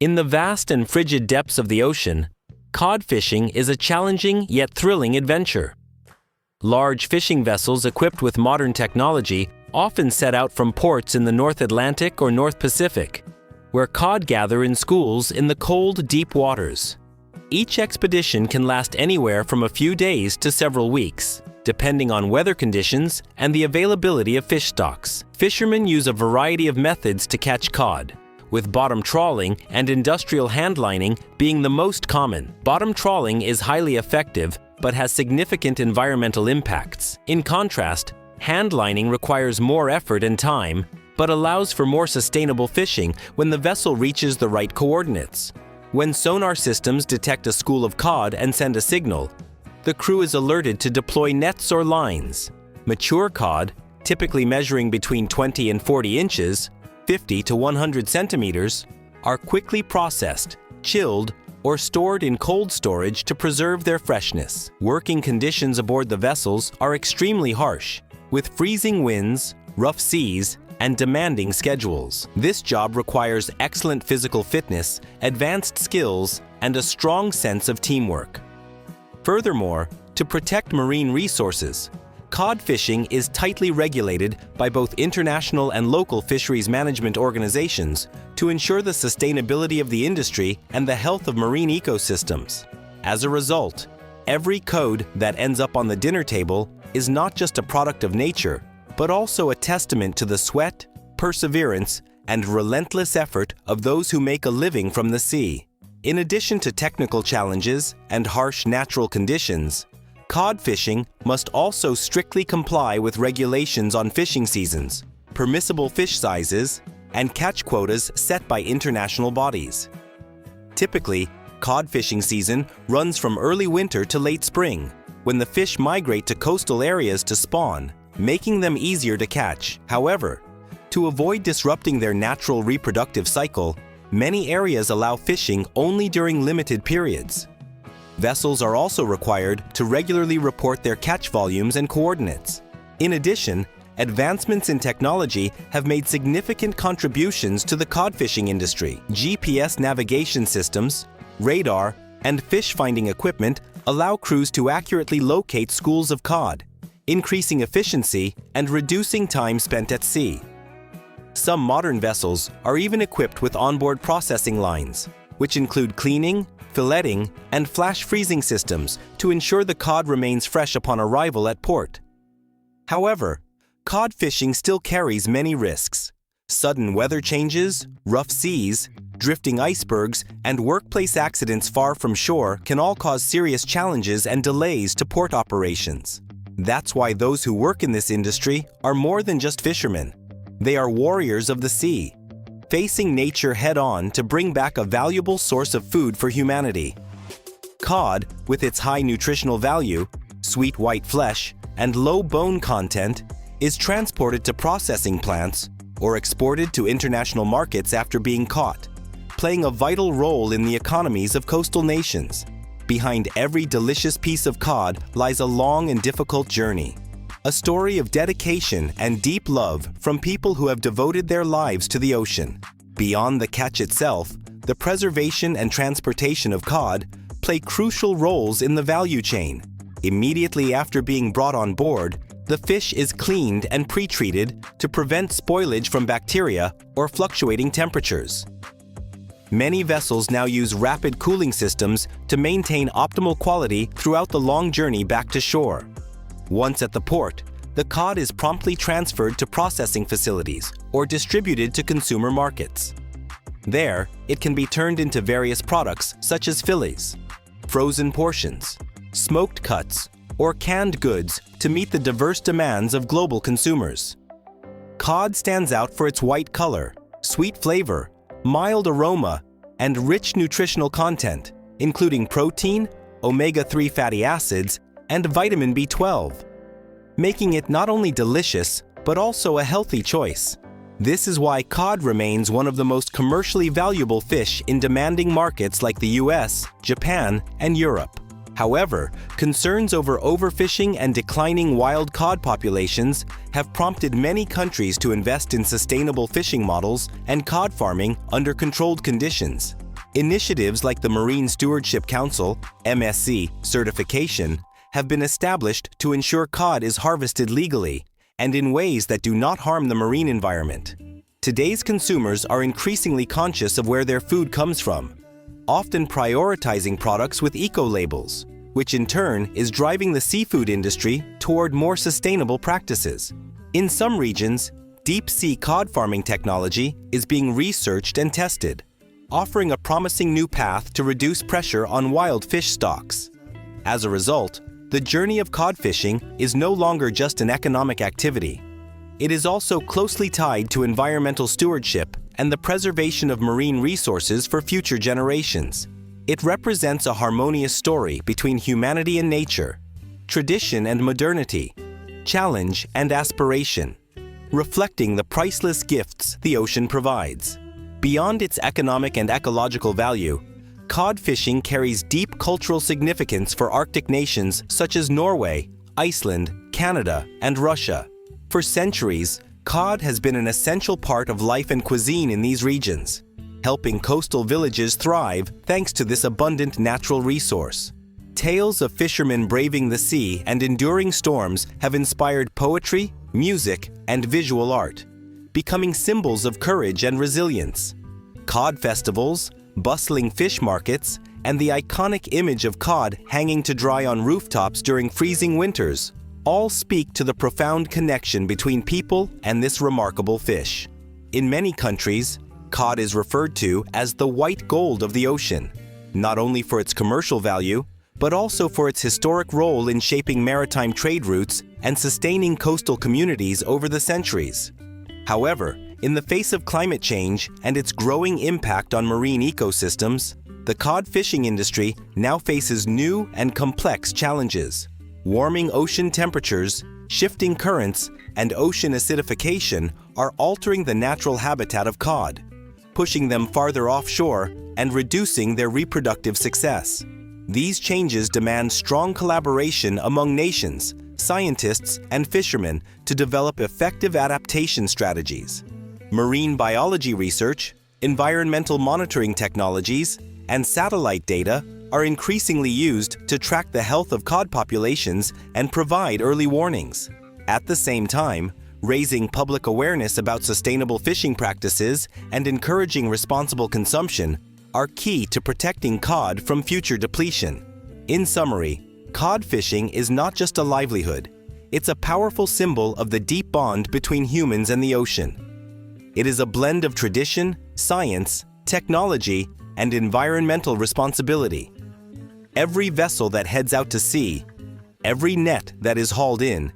In the vast and frigid depths of the ocean, cod fishing is a challenging yet thrilling adventure. Large fishing vessels equipped with modern technology often set out from ports in the North Atlantic or North Pacific, where cod gather in schools in the cold, deep waters. Each expedition can last anywhere from a few days to several weeks, depending on weather conditions and the availability of fish stocks. Fishermen use a variety of methods to catch cod, with bottom trawling and industrial handlining being the most common. Bottom trawling is highly effective but has significant environmental impacts. In contrast, handlining requires more effort and time, but allows for more sustainable fishing when the vessel reaches the right coordinates. When sonar systems detect a school of cod and send a signal, the crew is alerted to deploy nets or lines. Mature cod, typically measuring between 20 and 40 inches, 50 to 100 centimeters, are quickly processed, chilled, or stored in cold storage to preserve their freshness. Working conditions aboard the vessels are extremely harsh, with freezing winds, rough seas, and demanding schedules. This job requires excellent physical fitness, advanced skills, and a strong sense of teamwork. Furthermore, to protect marine resources, cod fishing is tightly regulated by both international and local fisheries management organizations to ensure the sustainability of the industry and the health of marine ecosystems. As a result, every cod that ends up on the dinner table is not just a product of nature, but also a testament to the sweat, perseverance, and relentless effort of those who make a living from the sea. In addition to technical challenges and harsh natural conditions, cod fishing must also strictly comply with regulations on fishing seasons, permissible fish sizes, and catch quotas set by international bodies. Typically, cod fishing season runs from early winter to late spring, when the fish migrate to coastal areas to spawn, making them easier to catch. However, to avoid disrupting their natural reproductive cycle, many areas allow fishing only during limited periods. Vessels are also required to regularly report their catch volumes and coordinates. In addition, advancements in technology have made significant contributions to the cod fishing industry. GPS navigation systems, radar, and fish-finding equipment allow crews to accurately locate schools of cod, increasing efficiency and reducing time spent at sea. Some modern vessels are even equipped with onboard processing lines, which include cleaning, filleting, and flash freezing systems to ensure the cod remains fresh upon arrival at port. However, cod fishing still carries many risks. Sudden weather changes, rough seas, drifting icebergs, and workplace accidents far from shore can all cause serious challenges and delays to port operations. That's why those who work in this industry are more than just fishermen. They are warriors of the sea, facing nature head-on to bring back a valuable source of food for humanity. Cod, with its high nutritional value, sweet white flesh, and low bone content, is transported to processing plants or exported to international markets after being caught, playing a vital role in the economies of coastal nations. Behind every delicious piece of cod lies a long and difficult journey, a story of dedication and deep love from people who have devoted their lives to the ocean. Beyond the catch itself, the preservation and transportation of cod play crucial roles in the value chain. Immediately after being brought on board, the fish is cleaned and pre-treated to prevent spoilage from bacteria or fluctuating temperatures. Many vessels now use rapid cooling systems to maintain optimal quality throughout the long journey back to shore. Once at the port, the cod is promptly transferred to processing facilities or distributed to consumer markets. There, it can be turned into various products such as fillets, frozen portions, smoked cuts, or canned goods to meet the diverse demands of global consumers. Cod stands out for its white color, sweet flavor, mild aroma, and rich nutritional content, including protein, omega-3 fatty acids, and vitamin B12, making it not only delicious, but also a healthy choice. This is why cod remains one of the most commercially valuable fish in demanding markets like the US, Japan, and Europe. However, concerns over overfishing and declining wild cod populations have prompted many countries to invest in sustainable fishing models and cod farming under controlled conditions. Initiatives like the Marine Stewardship Council (MSC) certification have been established to ensure cod is harvested legally and in ways that do not harm the marine environment. Today's consumers are increasingly conscious of where their food comes from, often prioritizing products with eco-labels, which in turn is driving the seafood industry toward more sustainable practices. In some regions, deep-sea cod farming technology is being researched and tested, offering a promising new path to reduce pressure on wild fish stocks. As a result, the journey of cod fishing is no longer just an economic activity. It is also closely tied to environmental stewardship and the preservation of marine resources for future generations. It represents a harmonious story between humanity and nature, tradition and modernity, challenge and aspiration, reflecting the priceless gifts the ocean provides. Beyond its economic and ecological value, cod fishing carries deep cultural significance for Arctic nations such as Norway, Iceland, Canada, and Russia. For centuries, cod has been an essential part of life and cuisine in these regions, helping coastal villages thrive thanks to this abundant natural resource. Tales of fishermen braving the sea and enduring storms have inspired poetry, music, and visual art, becoming symbols of courage and resilience. Cod festivals, bustling fish markets, and the iconic image of cod hanging to dry on rooftops during freezing winters all speak to the profound connection between people and this remarkable fish. In many countries, cod is referred to as the white gold of the ocean, not only for its commercial value, but also for its historic role in shaping maritime trade routes and sustaining coastal communities over the centuries. However, in the face of climate change and its growing impact on marine ecosystems, the cod fishing industry now faces new and complex challenges. Warming ocean temperatures, shifting currents, and ocean acidification are altering the natural habitat of cod, pushing them farther offshore and reducing their reproductive success. These changes demand strong collaboration among nations, scientists, and fishermen to develop effective adaptation strategies. Marine biology research, environmental monitoring technologies, and satellite data are increasingly used to track the health of cod populations and provide early warnings. At the same time, raising public awareness about sustainable fishing practices and encouraging responsible consumption are key to protecting cod from future depletion. In summary, cod fishing is not just a livelihood, it's a powerful symbol of the deep bond between humans and the ocean. It is a blend of tradition, science, technology, and environmental responsibility. Every vessel that heads out to sea, every net that is hauled in,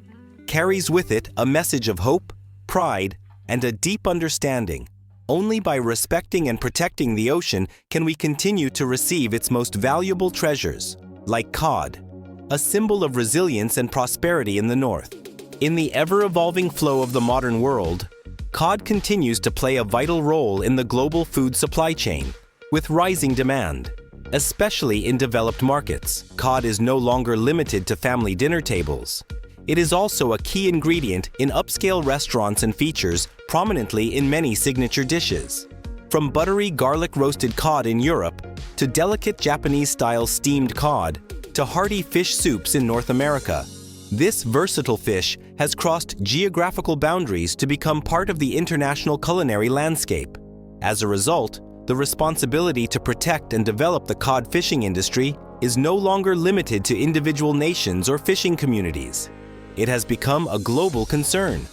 carries with it a message of hope, pride, and a deep understanding. Only by respecting and protecting the ocean can we continue to receive its most valuable treasures, like cod, a symbol of resilience and prosperity in the North. In the ever-evolving flow of the modern world, cod continues to play a vital role in the global food supply chain. With rising demand, especially in developed markets, cod is no longer limited to family dinner tables. It is also a key ingredient in upscale restaurants and features prominently in many signature dishes. From buttery garlic-roasted cod in Europe, to delicate Japanese-style steamed cod, to hearty fish soups in North America, this versatile fish has crossed geographical boundaries to become part of the international culinary landscape. As a result, the responsibility to protect and develop the cod fishing industry is no longer limited to individual nations or fishing communities. It has become a global concern.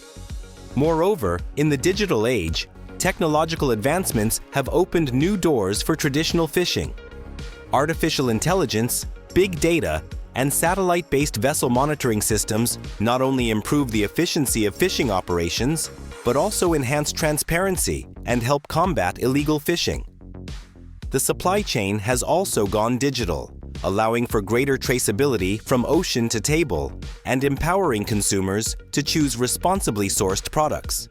Moreover, in the digital age, technological advancements have opened new doors for traditional fishing. Artificial intelligence, big data, and satellite-based vessel monitoring systems not only improve the efficiency of fishing operations, but also enhance transparency and help combat illegal fishing. The supply chain has also gone digital, allowing for greater traceability from ocean to table and empowering consumers to choose responsibly sourced products.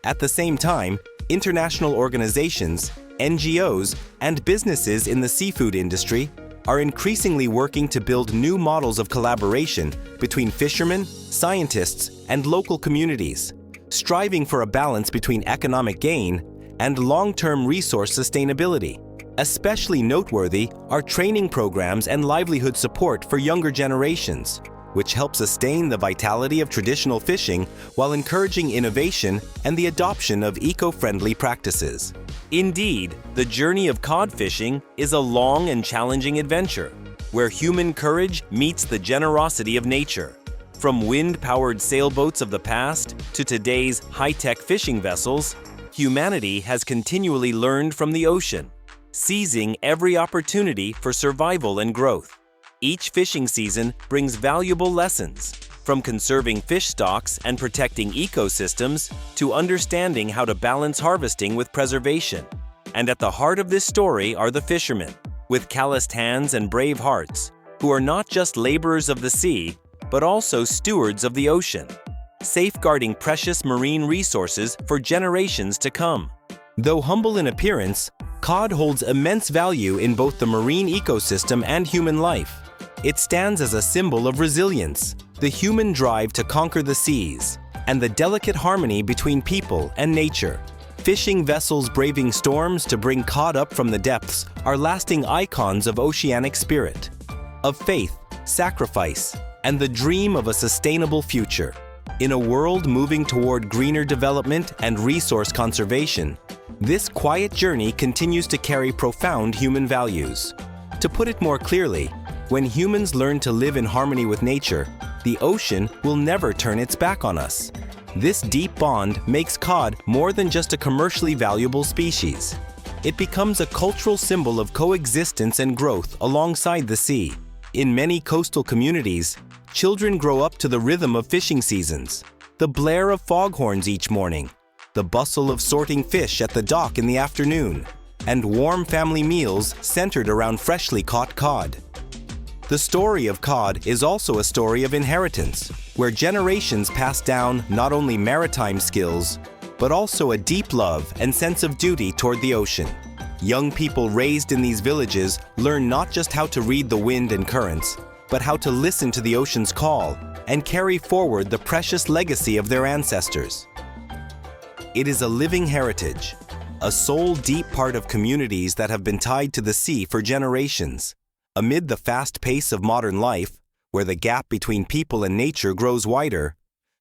At the same time, international organizations, NGOs, and businesses in the seafood industry are increasingly working to build new models of collaboration between fishermen, scientists, and local communities, striving for a balance between economic gain and long-term resource sustainability. Especially noteworthy are training programs and livelihood support for younger generations, which help sustain the vitality of traditional fishing while encouraging innovation and the adoption of eco-friendly practices. Indeed, the journey of cod fishing is a long and challenging adventure, where human courage meets the generosity of nature. From wind-powered sailboats of the past to today's high-tech fishing vessels, humanity has continually learned from the ocean, seizing every opportunity for survival and growth. Each fishing season brings valuable lessons, from conserving fish stocks and protecting ecosystems to understanding how to balance harvesting with preservation. And at the heart of this story are the fishermen, with calloused hands and brave hearts, who are not just laborers of the sea, but also stewards of the ocean, safeguarding precious marine resources for generations to come. Though humble in appearance, cod holds immense value in both the marine ecosystem and human life. It stands as a symbol of resilience, the human drive to conquer the seas, and the delicate harmony between people and nature. Fishing vessels braving storms to bring cod up from the depths are lasting icons of oceanic spirit, of faith, sacrifice, and the dream of a sustainable future. In a world moving toward greener development and resource conservation, this quiet journey continues to carry profound human values. To put it more clearly, when humans learn to live in harmony with nature, the ocean will never turn its back on us. This deep bond makes cod more than just a commercially valuable species. It becomes a cultural symbol of coexistence and growth alongside the sea. In many coastal communities, children grow up to the rhythm of fishing seasons, the blare of foghorns each morning, the bustle of sorting fish at the dock in the afternoon, and warm family meals centered around freshly caught cod. The story of cod is also a story of inheritance, where generations pass down not only maritime skills, but also a deep love and sense of duty toward the ocean. Young people raised in these villages learn not just how to read the wind and currents, but how to listen to the ocean's call and carry forward the precious legacy of their ancestors. It is a living heritage, a soul-deep part of communities that have been tied to the sea for generations. Amid the fast pace of modern life, where the gap between people and nature grows wider,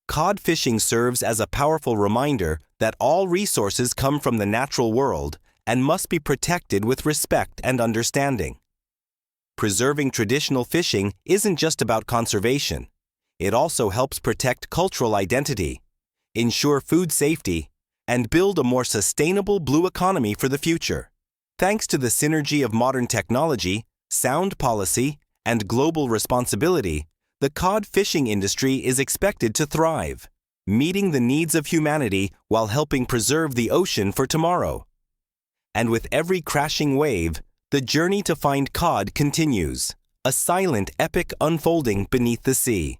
cod fishing serves as a powerful reminder that all resources come from the natural world and must be protected with respect and understanding. Preserving traditional fishing isn't just about conservation. It also helps protect cultural identity, ensure food safety, and build a more sustainable blue economy for the future. Thanks to the synergy of modern technology, sound policy, and global responsibility, the cod fishing industry is expected to thrive, meeting the needs of humanity while helping preserve the ocean for tomorrow. And with every crashing wave, the journey to find cod continues, a silent epic unfolding beneath the sea.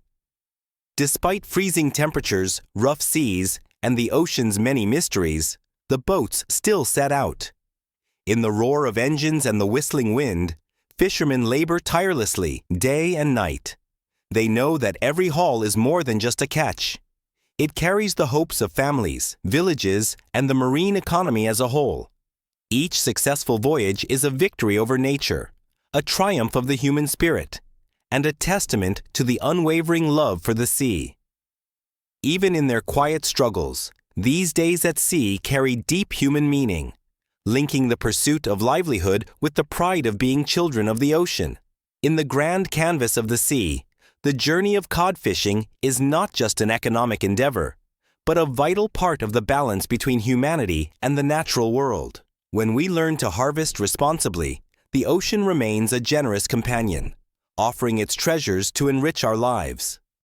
Despite freezing temperatures, rough seas, and the ocean's many mysteries, the boats still set out. In the roar of engines and the whistling wind, fishermen labor tirelessly, day and night. They know that every haul is more than just a catch. It carries the hopes of families, villages, and the marine economy as a whole. Each successful voyage is a victory over nature, a triumph of the human spirit, and a testament to the unwavering love for the sea. Even in their quiet struggles, these days at sea carry deep human meaning, linking the pursuit of livelihood with the pride of being children of the ocean. In the grand canvas of the sea, the journey of cod fishing is not just an economic endeavor, but a vital part of the balance between humanity and the natural world. When we learn to harvest responsibly, the ocean remains a generous companion, offering its treasures to enrich our lives.